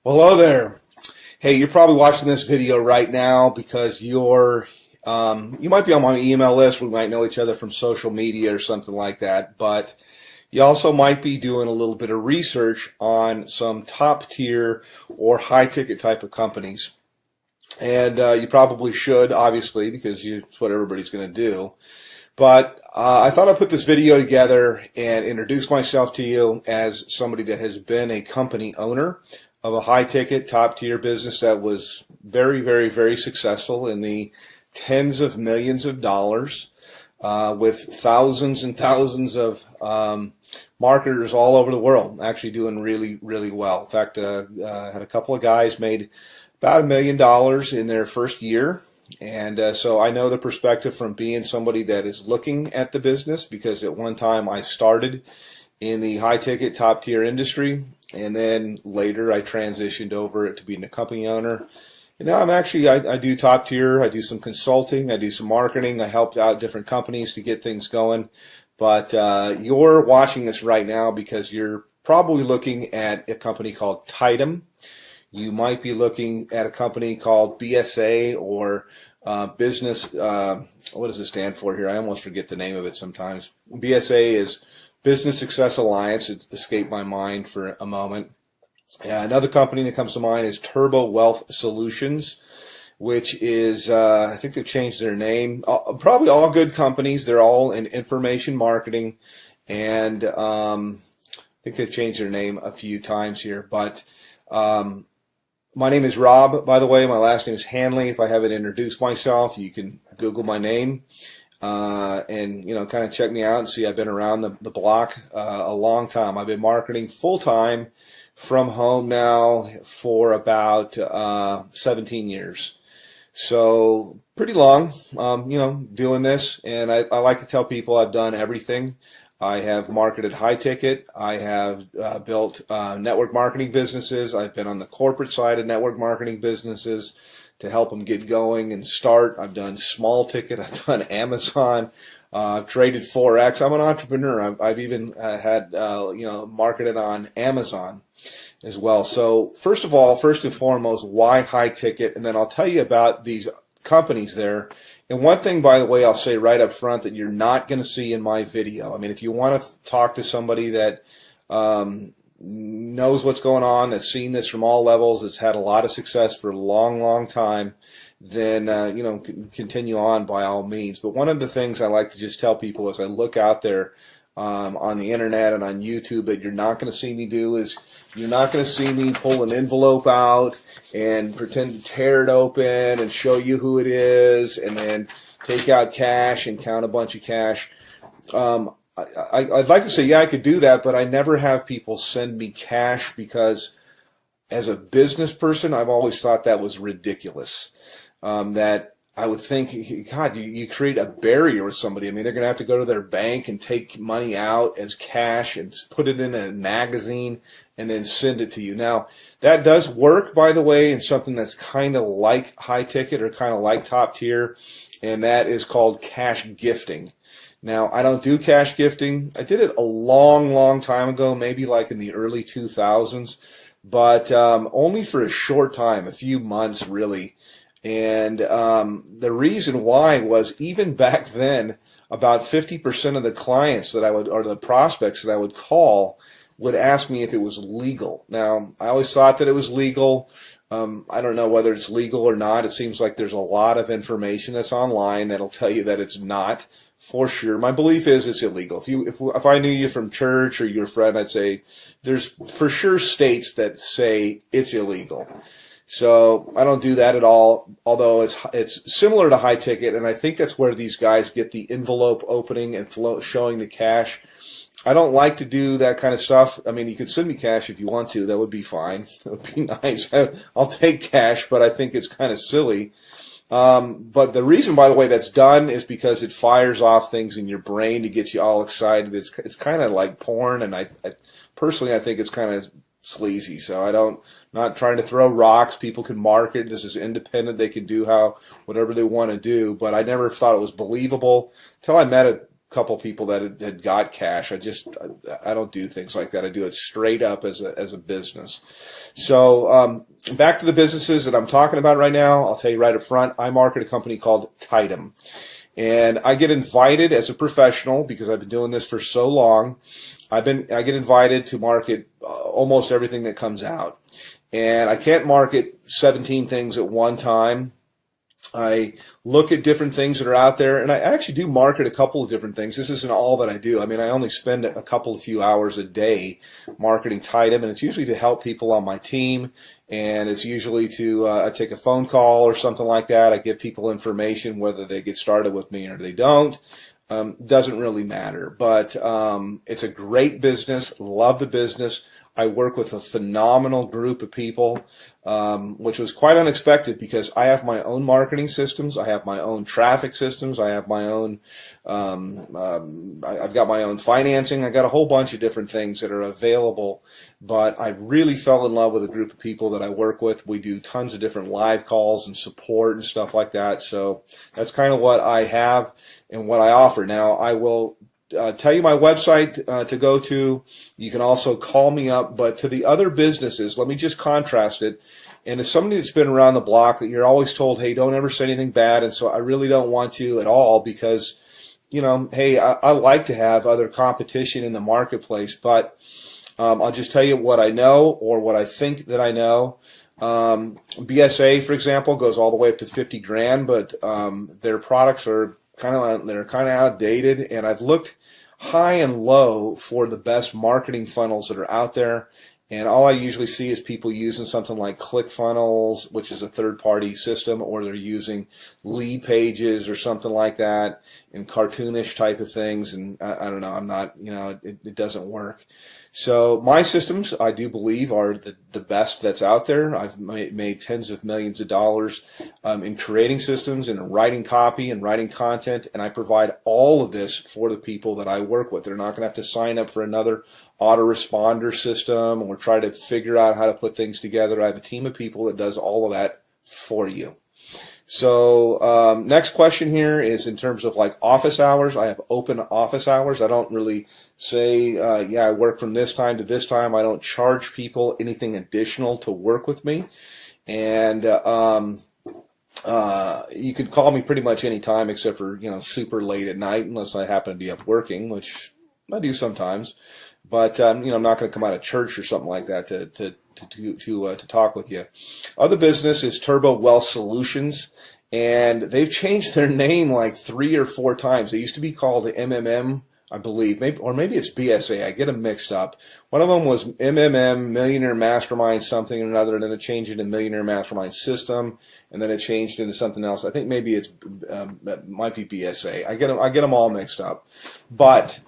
Hello there. Hey, you're probably watching this video right now because you might be on my email list. We might know each other from social media or something like that, but you also might be doing a little bit of research on some top tier or high ticket type of companies. And you probably should, obviously, because it's what everybody's going to do. But I thought I'd put this video together and introduce myself to you as somebody that has been a company owner of a high-ticket, top-tier business that was very, very, very successful in the tens of millions of dollars with thousands and thousands of marketers all over the world, actually doing really, really well. In fact, I had a couple of guys made about $1 million in their first year. And so I know the perspective from being somebody that is looking at the business, because at one time I started in the high-ticket, top-tier industry, and then later I transitioned over to being a company owner. And now I do top tier, I do some consulting, I do some marketing, I helped out different companies to get things going. But you're watching this right now because you're probably looking at a company called Tidem. You might be looking at a company called BSA or business, what does it stand for here? I almost forget the name of it sometimes. BSA is Business Success Alliance. It escaped my mind for a moment. Another company that comes to mind is Turbo Wealth Solutions, which is, I think they've changed their name. Probably all good companies. They're all in information marketing. And I think they've changed their name a few times here. But my name is Rob, by the way. My last name is Hanley. If I haven't introduced myself, you can Google my name. And kind of check me out and see I've been around the block a long time. I've been marketing full time from home now for about 17 years. So pretty long, doing this. And I like to tell people I've done everything. I have marketed high ticket. I have built network marketing businesses. I've been on the corporate side of network marketing businesses to help them get going and start. I've done small ticket. I've done Amazon. I've traded Forex. I'm an entrepreneur. I've even had marketed on Amazon as well. So first and foremost, why high ticket? And then I'll tell you about these companies there. And one thing, by the way, I'll say right up front that you're not going to see in my video. I mean, if you want to talk to somebody that knows what's going on, that's seen this from all levels, that's had a lot of success for a long, long time, then, continue on by all means. But one of the things I like to just tell people as I look out there on the internet and on YouTube that you're not going to see me do is you're not going to see me pull an envelope out and pretend to tear it open and show you who it is and then take out cash and count a bunch of cash. I'd like to say, yeah, I could do that, but I never have people send me cash because as a business person, I've always thought that was ridiculous. That I would think, God, you create a barrier with somebody. I mean, they're going to have to go to their bank and take money out as cash and put it in a magazine and then send it to you. Now, that does work, by the way, in something that's kind of like high ticket or kind of like top tier, and that is called cash gifting. Now, I don't do cash gifting. I did it a long, long time ago, maybe like in the early 2000s, but only for a short time, a few months really. And the reason why was even back then, about 50% of the clients that I would, or the prospects that I would call, would ask me if it was legal. Now, I always thought that it was legal. I don't know whether it's legal or not. It seems like there's a lot of information that's online that'll tell you that it's not. For sure. My belief is it's illegal. If I knew you from church or you're a friend, I'd say there's for sure states that say it's illegal. So I don't do that at all, although it's similar to high ticket, and I think that's where these guys get the envelope opening and showing the cash. I don't like to do that kind of stuff. I mean, you could send me cash if you want to. That would be fine. That would be nice. I'll take cash, but I think it's kind of silly. But the reason, by the way, that's done is because it fires off things in your brain to get you all excited. It's kind of like porn, and I personally, I think it's kind of sleazy. So not trying to throw rocks. People can market. This is independent. They can do whatever they want to do. But I never thought it was believable until I met couple people that had got cash. I don't do things like that. I do it straight up as a business. So back to the businesses that I'm talking about right now. I'll tell you right up front, I market a company called Tidom. And I get invited as a professional, because I've been doing this for so long. I get invited to market almost everything that comes out. And I can't market 17 things at one time. I look at different things that are out there, and I actually do market a couple of different things. This isn't all that I do. I mean, I only spend a few hours a day marketing Tidem, and it's usually to help people on my team, and it's usually to I take a phone call or something like that. I give people information, whether they get started with me or they don't. Doesn't really matter, but it's a great business. Love the business. I work with a phenomenal group of people, which was quite unexpected, because I have my own marketing systems. I have my own traffic systems. I have my own, I've got my own financing. I got a whole bunch of different things that are available, but I really fell in love with a group of people that I work with. We do tons of different live calls and support and stuff like that. So that's kind of what I have and what I offer. Now, I will tell you my website to go to. You can also call me up. But to the other businesses, let me just contrast it. And as somebody that's been around the block, you're always told, hey, don't ever say anything bad. And so I really don't want to at all, because, you know, hey, I like to have other competition in the marketplace. But I'll just tell you what I know, or what I think that I know. BSA, for example, goes all the way up to 50 grand, but their products are kind of outdated, and I've looked high and low for the best marketing funnels that are out there, and all I usually see is people using something like ClickFunnels, which is a third-party system, or they're using Lead Pages or something like that, and cartoonish type of things, and I don't know, I'm not, you know, it doesn't work. So my systems, I do believe, are the best that's out there. I've made tens of millions of dollars in creating systems and writing copy and writing content, and I provide all of this for the people that I work with. They're not going to have to sign up for another autoresponder system or try to figure out how to put things together. I have a team of people that does all of that for you. So next question here is in terms of like office hours. I have open office hours. I don't really say, yeah, I work from this time to this time. I don't charge people anything additional to work with me. And you can call me pretty much any time except for, you know, super late at night, unless I happen to be up working, which I do sometimes. But, you know, I'm not going to come out of church or something like that to talk with you. Other business is Turbo Wealth Solutions, and they've changed their name like 3 or 4 times. They used to be called the MMM, I believe, maybe it's BSA. I get them mixed up. One of them was MMM, Millionaire Mastermind something or another, and then it changed into Millionaire Mastermind System, and then it changed into something else. I think maybe it might be BSA. I get them all mixed up, but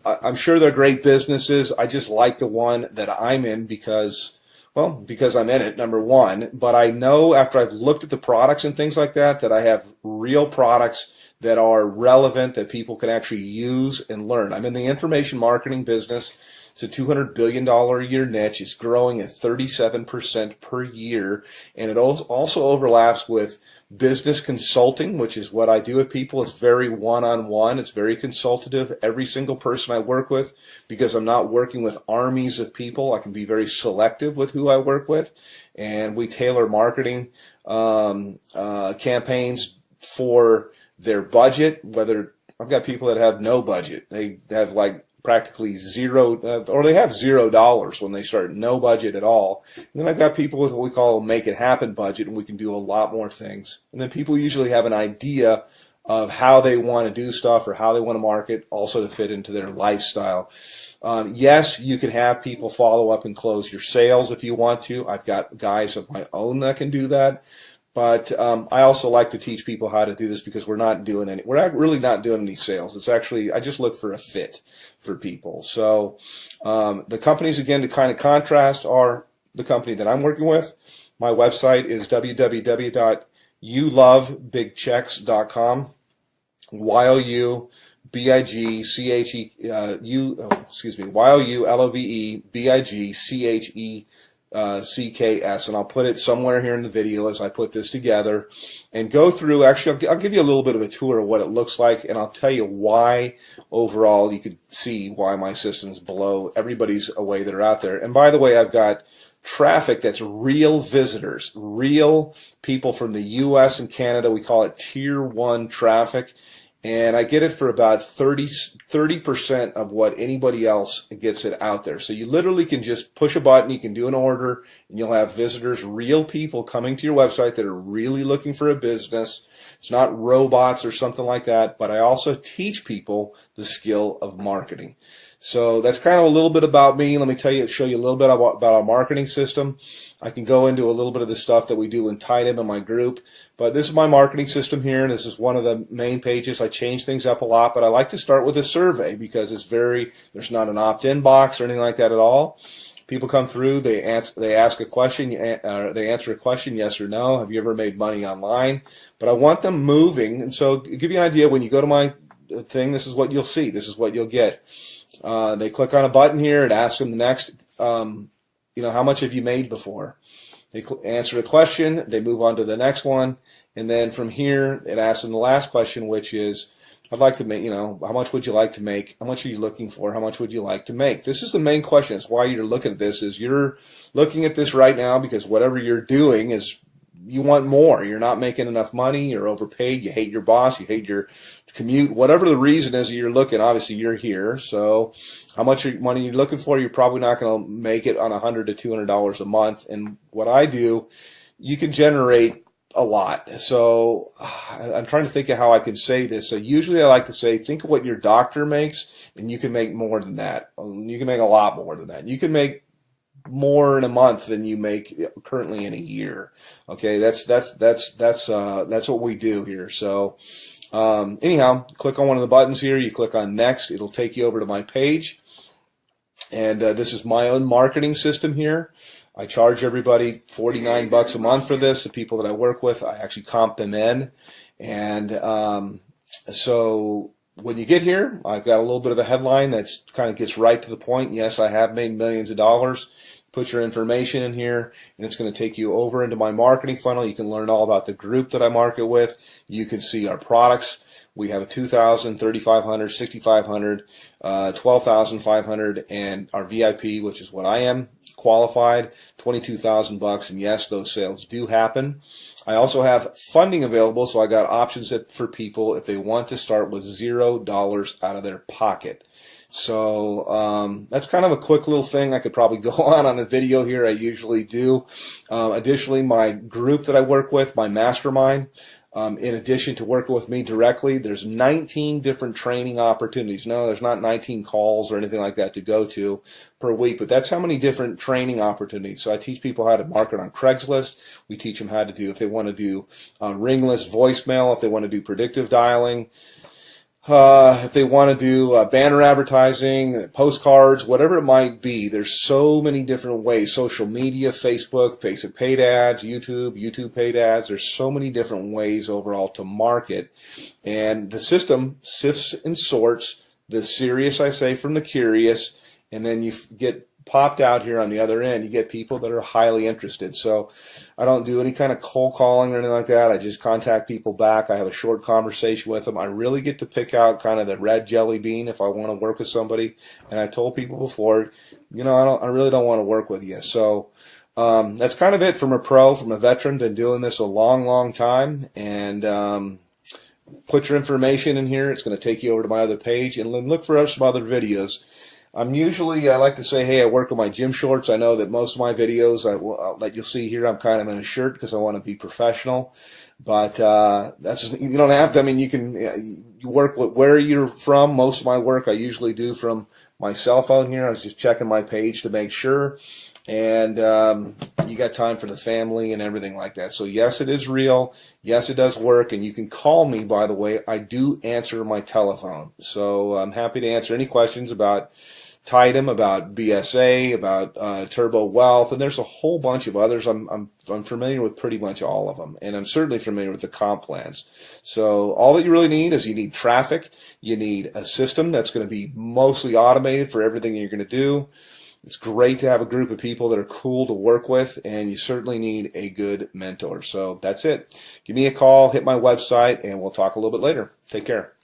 I'm sure they're great businesses. I just like the one that I'm in because I'm in it, number one. But I know after I've looked at the products and things like that, that I have real products that are relevant, that people can actually use and learn. I'm in the information marketing business. It's a $200 billion a year niche. It's growing at 37% per year. And it also overlaps with business consulting, which is what I do with people. It's very one-on-one. It's very consultative. Every single person I work with, because I'm not working with armies of people, I can be very selective with who I work with. And we tailor marketing campaigns for their budget. Whether I've got people that have no budget. They have like practically zero, or they have $0 when they start, no budget at all. And then I've got people with what we call a make it happen budget, and we can do a lot more things. And then people usually have an idea of how they want to do stuff or how they want to market, also to fit into their lifestyle. Yes, you can have people follow up and close your sales if you want to. I've got guys of my own that can do that. But I also like to teach people how to do this, because we're not really not doing any sales. It's actually, I just look for a fit for people. So the companies, again, to kind of contrast, are the company that I'm working with. My website is www.youlovebigchecks.com. YOULOVEBIGCHECKS.com. CKS, and I'll put it somewhere here in the video as I put this together and go through. Actually, I'll give you a little bit of a tour of what it looks like, and I'll tell you why overall you could see why my system's below everybody's away that are out there. And by the way, I've got traffic that's real visitors, real people from the US and Canada. We call it tier 1 traffic. And I get it for about 30% of what anybody else gets it out there. So you literally can just push a button, you can do an order, and you'll have visitors, real people coming to your website that are really looking for a business. It's not robots or something like that, but I also teach people the skill of marketing. So that's kind of a little bit about me. Let me show you a little bit about our marketing system. I can go into a little bit of the stuff that we do in Tidem in my group, but this is my marketing system here, and this is one of the main pages. I change things up a lot, but I like to start with a survey because there's not an opt-in box or anything like that at all. People come through, they ask a question, they answer a question, yes or no. Have you ever made money online? But I want them moving, and so to give you an idea, when you go to my thing, this is what you'll see. This is what you'll get. They click on a button here. It asks them the next, how much have you made before? They answer a question. They move on to the next one. And then from here, it asks them the last question, which is, I'd like to make, how much would you like to make? How much are you looking for? How much would you like to make? This is the main question. It's why you're looking at this, is you're looking at this right now because whatever you're doing is you want more. You're not making enough money. You're overpaid. You hate your boss. You hate your commute. Whatever the reason is you're looking, obviously you're here. So how much money you're looking for, you're probably not going to make it on $100 to $200 a month. And what I do, you can generate a lot. So I'm trying to think of how I can say this. So usually I like to say, think of what your doctor makes, and you can make more than that. You can make a lot more than that. You can make more in a month than you make currently in a year. Okay, that's what we do here. So anyhow, click on one of the buttons here. You click on next. It'll take you over to my page. And this is my own marketing system here. I charge everybody $49 a month for this. The people that I work with, I actually comp them in. And so when you get here, I've got a little bit of a headline that kind of gets right to the point. Yes, I have made millions of dollars. Put your information in here, and it's going to take you over into my marketing funnel. You can learn all about the group that I market with. You can see our products. We have a $2,000, $3,500, $6,500, $12,500, and our VIP, which is what I am, qualified, $22,000. And yes, those sales do happen. I also have funding available, so I got options for people if they want to start with $0 out of their pocket. So that's kind of a quick little thing. I could probably go on a video here. I usually do. Additionally, my group that I work with, my mastermind, in addition to working with me directly, there's 19 different training opportunities. No, there's not 19 calls or anything like that to go to per week, but that's how many different training opportunities. So I teach people how to market on Craigslist. We teach them how to do, if they want to do ringless voicemail, if they want to do predictive dialing, if they want to do banner advertising, postcards, whatever it might be. There's so many different ways. Social media, Facebook paid ads, YouTube paid ads. There's so many different ways overall to market. And the system sifts and sorts the serious, I say, from the curious, and then you get popped out here on the other end. You get people that are highly interested. So I don't do any kind of cold calling or anything like that. I just contact people back. I have a short conversation with them. I really get to pick out kind of the red jelly bean if I want to work with somebody. And I told people before, I really don't want to work with you. So that's kind of it from a veteran. Been doing this a long, long time. And put your information in here. It's going to take you over to my other page, and look for some other videos. I like to say, hey, I work in my gym shorts. I know that most of my videos that you'll see here, I'm kind of in a shirt because I want to be professional. But you don't have to. I mean, you work with where you're from. Most of my work I usually do from my cell phone here. I was just checking my page to make sure. And you got time for the family and everything like that. So yes, it is real. Yes, it does work. And you can call me, by the way. I do answer my telephone. So I'm happy to answer any questions about Tidem, about BSA, about Turbo Wealth, and there's a whole bunch of others. I'm familiar with pretty much all of them, and I'm certainly familiar with the comp plans. So all that you really need is you need traffic. You need a system that's going to be mostly automated for everything you're going to do. It's great to have a group of people that are cool to work with, and you certainly need a good mentor. So that's it. Give me a call, hit my website, and we'll talk a little bit later. Take care.